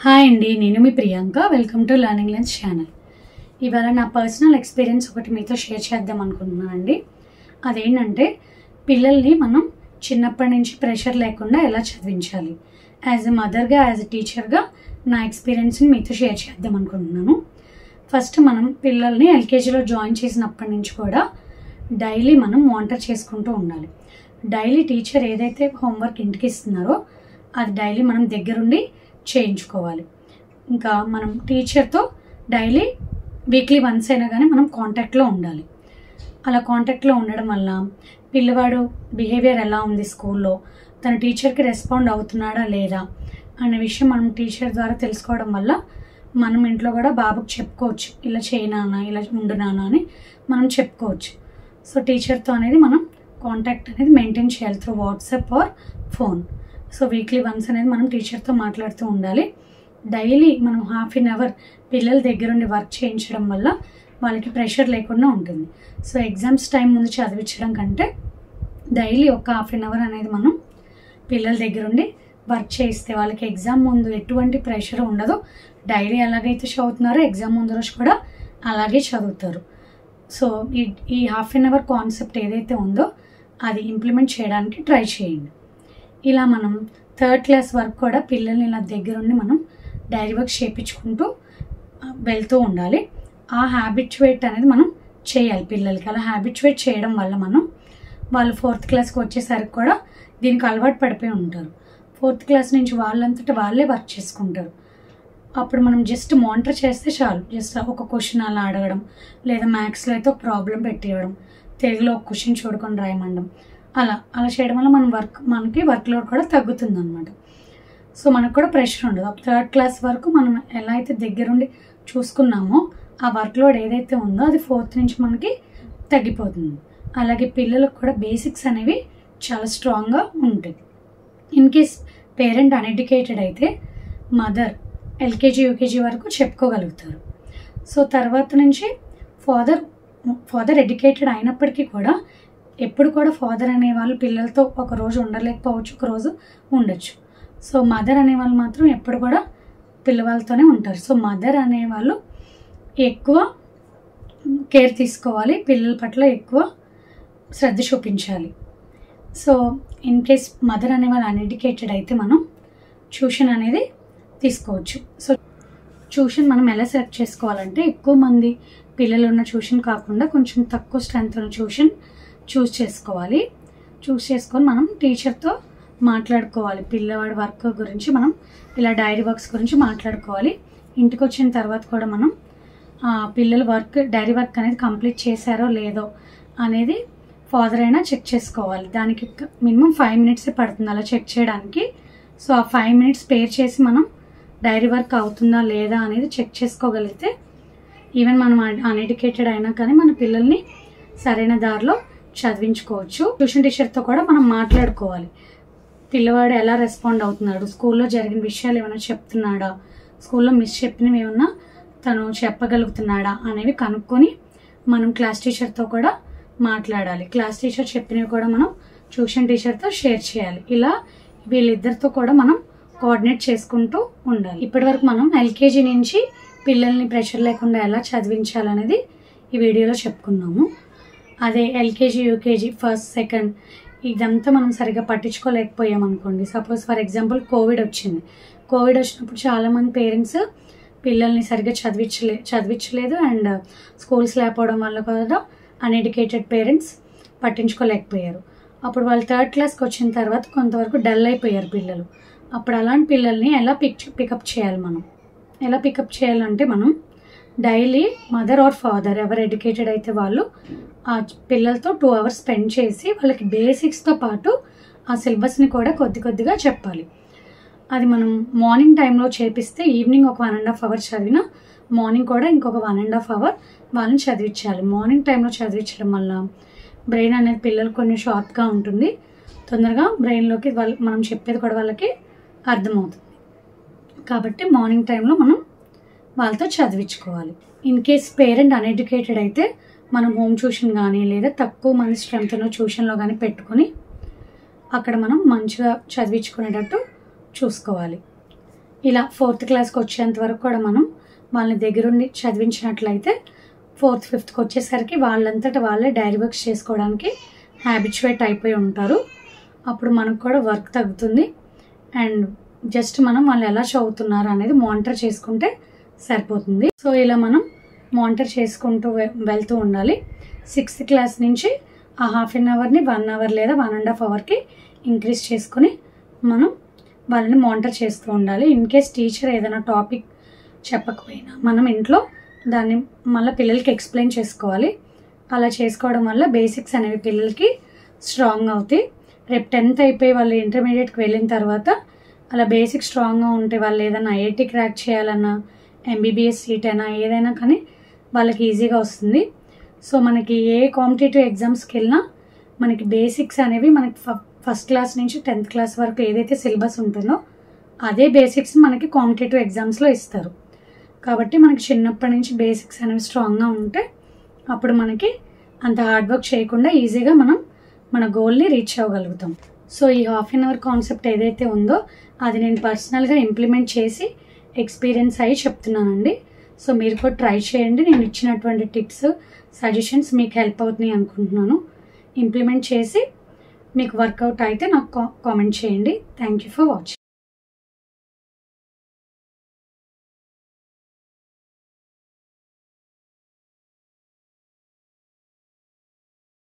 Hi అండి, నేను మీ Priyanka. Welcome to learning lens channel. ఇవాళ నా పర్సనల్ ఎక్స్పీరియన్స్ ఒకటి మీతో షేర్ చేద్దాం అనుకుంటున్నానండి. అదేంటంటే పిల్లల్ని మనం చిన్నప్పటి నుంచి ప్రెషర్ లేకుండా ఎలా చదివించాలి. యాజ్ ఎ మదర్గా, యాజ్ ఎ టీచర్గా నా ఎక్స్పీరియన్స్ని మీతో షేర్ చేద్దాం అనుకుంటున్నాను. ఫస్ట్ మనం పిల్లల్ని ఎల్కేజీలో జాయిన్ చేసినప్పటి నుంచి కూడా డైలీ మనం మానిటర్ చేసుకుంటూ ఉండాలి. డైలీ టీచర్ ఏదైతే హోంవర్క్ ఇంటికి ఇస్తున్నారో అది డైలీ మనం దగ్గరుండి చేయించుకోవాలి. ఇంకా మనం టీచర్తో డైలీ వీక్లీ వన్స్ అయినా కానీ మనం కాంటాక్ట్లో ఉండాలి. అలా కాంటాక్ట్లో ఉండడం వల్ల పిల్లవాడు బిహేవియర్ ఎలా ఉంది స్కూల్లో, తన టీచర్కి రెస్పాండ్ అవుతున్నాడా లేదా అనే విషయం మనం టీచర్ ద్వారా తెలుసుకోవడం వల్ల మనం ఇంట్లో కూడా బాబుకి చెప్పుకోవచ్చు, ఇలా చేయనానా, ఇలా ఉండునానా అని మనం చెప్పుకోవచ్చు. సో టీచర్తో అనేది మనం కాంటాక్ట్ అనేది మెయింటైన్ చేయాలి through WhatsApp or phone. So weekly once అనేది మనం టీచర్తో మాట్లాడుతూ ఉండాలి. డైలీ మనం హాఫ్ అన్ అవర్ పిల్లల దగ్గరుండి వర్క్ చేయించడం వల్ల వాళ్ళకి ప్రెషర్ లేకుండా ఉంటుంది. సో ఎగ్జామ్స్ టైం ముందు చదివించడం కంటే డైలీ ఒక హాఫ్ అన్ అవర్ అనేది మనం పిల్లల దగ్గరుండి వర్క్ చేయిస్తే వాళ్ళకి ఎగ్జామ్ ముందు ఎటువంటి ప్రెషర్ ఉండదు. డైలీ ఎలాగైతే చదువుతున్నారో ఎగ్జామ్ ముందు రోజు కూడా అలాగే చదువుతారు. సో ఈ హాఫ్ అన్ అవర్ కాన్సెప్ట్ ఏదైతే ఉందో అది ఇంప్లిమెంట్ చేయడానికి ట్రై చేయండి. ఇలా మనం 3rd క్లాస్ వరకు కూడా పిల్లల్ని ఇలా దగ్గరుండి మనం డైరీ వర్క్ చేయించుకుంటూ వెళ్తూ ఉండాలి. ఆ హ్యాబిచ్యువేట్ అనేది మనం చేయాలి పిల్లలకి. అలా హ్యాబిచ్యువేట్ చేయడం వల్ల వాళ్ళు 4th క్లాస్కి వచ్చేసరికి కూడా దీనికి అలవాటు పడిపోయి ఉంటారు. 4th క్లాస్ నుంచి వాళ్ళంతటా వాళ్ళే వర్క్ చేసుకుంటారు. అప్పుడు మనం జస్ట్ మానిటర్ చేస్తే చాలు. జస్ట్ ఒక క్వశ్చన్ అలా అడగడం, లేదా మ్యాథ్స్లో అయితే ఒక ప్రాబ్లం పెట్టివ్వడం, తెలుగులో ఒక క్వశ్చన్ చూడుకొని రాయమండం, అలా చేయడం వల్ల మనకి వర్క్ లోడ్ కూడా తగ్గుతుంది అనమాట. సో మనకు కూడా ప్రెషర్ ఉండదు. 3rd క్లాస్ వరకు మనం ఎలా అయితే దగ్గరుండి చూసుకున్నామో ఆ వర్క్ లోడ్ ఏదైతే ఉందో అది 4th నుంచి మనకి తగ్గిపోతుంది. అలాగే పిల్లలకు కూడా బేసిక్స్ అనేవి చాలా స్ట్రాంగ్గా ఉంటాయి. ఇన్ కేస్ పేరెంట్ అన్ఎడ్యుకేటెడ్ అయితే మదర్ ఎల్కేజీ యూకేజీ వరకు చెప్పుకోగలుగుతారు. సో తర్వాత నుంచి ఫాదర్ ఎడ్యుకేటెడ్ అయినప్పటికీ కూడా ఎప్పుడు కూడా ఫాదర్ అనేవాళ్ళు పిల్లలతో ఒక రోజు ఉండలేకపోవచ్చు, ఒక రోజు ఉండొచ్చు. సో మదర్ అనేవాళ్ళు మాత్రం ఎప్పుడు కూడా పిల్లవాళ్ళతోనే ఉంటారు. సో మదర్ అనేవాళ్ళు ఎక్కువ కేర్ తీసుకోవాలి, పిల్లల పట్ల ఎక్కువ శ్రద్ధ చూపించాలి. సో ఇన్ కేస్ మదర్ అనేవాళ్ళు అన్ఎడ్యుకేటెడ్ అయితే మనం ట్యూషన్ అనేది తీసుకోవచ్చు. సో ట్యూషన్ మనం ఎలా సెలెక్ట్ చేసుకోవాలంటే ఎక్కువ మంది పిల్లలు ఉన్న ట్యూషన్ కాకుండా కొంచెం తక్కువ స్ట్రెంత్ ఉన్న ట్యూషన్ చూస్ చేసుకొని మనం టీచర్తో మాట్లాడుకోవాలి. పిల్లవాడి వర్క్ గురించి మనం ఇలా డైరీ వర్క్స్ గురించి మాట్లాడుకోవాలి. ఇంటికి వచ్చిన తర్వాత కూడా మనం పిల్లల డైరీ వర్క్ అనేది కంప్లీట్ చేశారో లేదో అనేది ఫాదర్ అయినా చెక్ చేసుకోవాలి. దానికి మినిమం 5 మినిట్సే పడుతుంది అలా చెక్ చేయడానికి. సో ఆ 5 మినిట్స్ స్పేర్ చేసి మనం డైరీ వర్క్ అవుతుందా లేదా అనేది చెక్ చేసుకోగలిగితే ఈవెన్ మనం అన్ఎడ్యుకేటెడ్ అయినా కానీ మన పిల్లల్ని సరైన దారిలో చదివించుకోవచ్చు. ట్యూషన్ టీచర్తో కూడా మనం మాట్లాడుకోవాలి. పిల్లవాడు ఎలా రెస్పాండ్ అవుతున్నాడు, స్కూల్లో జరిగిన విషయాలు ఏమైనా చెప్తున్నాడా, స్కూల్లో మిస్ చెప్పినవి ఏమన్నా తను చెప్పగలుగుతున్నాడా అనేవి కనుక్కొని మనం క్లాస్ టీచర్తో కూడా మాట్లాడాలి. క్లాస్ టీచర్ చెప్పినవి కూడా మనం ట్యూషన్ టీచర్తో షేర్ చేయాలి. ఇలా వీళ్ళిద్దరితో కూడా మనం కోఆర్డినేట్ చేసుకుంటూ ఉండాలి. ఇప్పటివరకు మనం ఎల్కేజీ నుంచి పిల్లల్ని ప్రెషర్ లేకుండా ఎలా చదివించాలనేది ఈ వీడియోలో చెప్పుకున్నాము. అదే ఎల్కేజీ యూకేజీ 1st 2nd ఇదంతా మనం సరిగ్గా పట్టించుకోలేకపోయామనుకోండి. సపోజ్ ఫర్ ఎగ్జాంపుల్ కోవిడ్ వచ్చినప్పుడు చాలామంది పేరెంట్స్ పిల్లల్ని సరిగ్గా చదివించలేదు అండ్ స్కూల్స్ లేకపోవడం వల్ల కూడా అన్ఎడ్యుకేటెడ్ పేరెంట్స్ పట్టించుకోలేకపోయారు. అప్పుడు వాళ్ళు 3rd క్లాస్కి వచ్చిన తర్వాత కొంతవరకు డల్ అయిపోయారు పిల్లలు. అప్పుడు అలాంటి పిల్లల్ని ఎలా పికప్ చేయాలి, మనం ఎలా పికప్ చేయాలంటే మనం డైలీ మదర్ ఆర్ ఫాదర్ ఎవరు ఎడ్యుకేటెడ్ అయితే వాళ్ళు ఆ పిల్లలతో 2 hours స్పెండ్ చేసి వాళ్ళకి బేసిక్స్తో పాటు ఆ సిలబస్ని కూడా కొద్దిగా చెప్పాలి. అది మనం మార్నింగ్ టైంలో చేపిస్తే ఈవినింగ్ ఒక 1.5 hours చదివినా మార్నింగ్ కూడా ఇంకొక 1.5 hours వాళ్ళని చదివించాలి. మార్నింగ్ టైంలో చదివించడం వల్ల బ్రెయిన్ అనేది పిల్లలు కొంచెం షార్ప్గా ఉంటుంది, తొందరగా బ్రెయిన్లోకి మనం చెప్పేది కూడా వాళ్ళకి అర్థమవుతుంది. కాబట్టి మార్నింగ్ టైంలో మనం వాళ్ళతో చదివించుకోవాలి. ఇన్ కేస్ పేరెంట్ అన్ఎడ్యుకేటెడ్ అయితే మనం హోమ్ ట్యూషన్ కానీ లేదా తక్కువ మంది స్ట్రెంత్ ఉన్న ట్యూషన్లో కానీ పెట్టుకొని అక్కడ మనం మంచిగా చదివించుకునేటట్టు చూసుకోవాలి. ఇలా 4th క్లాస్కి వచ్చేంత వరకు కూడా మనం వాళ్ళని దగ్గరుండి చదివించినట్లయితే 4th 5th వచ్చేసరికి వాళ్ళంతటా వాళ్ళే డైరీ వర్క్స్ చేసుకోవడానికి హ్యాబిచువేట్ అయిపోయి ఉంటారు. అప్పుడు మనకు కూడా వర్క్ తగ్గుతుంది. అండ్ జస్ట్ మనం వాళ్ళు ఎలా చదువుతున్నారు అనేది మానిటర్ చేసుకుంటే సరిపోతుంది. సో ఇలా మనం మానిటర్ చేసుకుంటూ వెళ్తూ ఉండాలి. 6th క్లాస్ నుంచి ఆ ½ an hourని 1 hour లేదా 1.5 hourకి ఇంక్రీజ్ చేసుకుని మనం వాళ్ళని మానిటర్ చేస్తూ ఉండాలి. ఇన్ కేస్ టీచర్ ఏదైనా టాపిక్ చెప్పకపోయినా మనం ఇంట్లో దాన్ని మళ్ళీ పిల్లలకి ఎక్స్ప్లెయిన్ చేసుకోవాలి. అలా చేసుకోవడం వల్ల బేసిక్స్ అనేవి పిల్లలకి స్ట్రాంగ్ అవుతాయి. రేపు 10th అయిపోయి వాళ్ళు ఇంటర్మీడియట్కి వెళ్ళిన తర్వాత అలా బేసిక్ స్ట్రాంగ్గా ఉంటే వాళ్ళు ఏదైనా ఐఐటి క్రాక్ చేయాలన్నా, ఎంబీబీఎస్ సీట్ అయినా ఏదైనా కానీ వాళ్ళకి ఈజీగా వస్తుంది. సో మనకి ఏ కాంపిటేటివ్ ఎగ్జామ్స్కి వెళ్ళినా మనకి బేసిక్స్ అనేవి మనకి ఫస్ట్ క్లాస్ నుంచి 10th క్లాస్ వరకు ఏదైతే సిలబస్ ఉంటుందో అదే బేసిక్స్ మనకి కాంపిటేటివ్ ఎగ్జామ్స్లో ఇస్తారు. కాబట్టి మనకి చిన్నప్పటి నుంచి బేసిక్స్ అనేవి స్ట్రాంగ్గా ఉంటే అప్పుడు మనకి అంత హార్డ్ వర్క్ చేయకుండా ఈజీగా మనం మన గోల్ని రీచ్ అవ్వగలుగుతాం. సో ఈ ½ an hour కాన్సెప్ట్ ఏదైతే ఉందో అది నేను పర్సనల్గా ఇంప్లిమెంట్ చేసి ఎక్స్పీరియన్స్ అయ్యి చెప్తున్నానండి. సో మీరు కూడా ట్రై చేయండి. నేను ఇచ్చినటువంటి టిప్స్ సజెషన్స్ మీకు హెల్ప్ అవుతున్నాయి అనుకుంటున్నాను. ఇంప్లిమెంట్ చేసి మీకు వర్కౌట్ అయితే నాకు కామెంట్ చేయండి. Thank you for watching.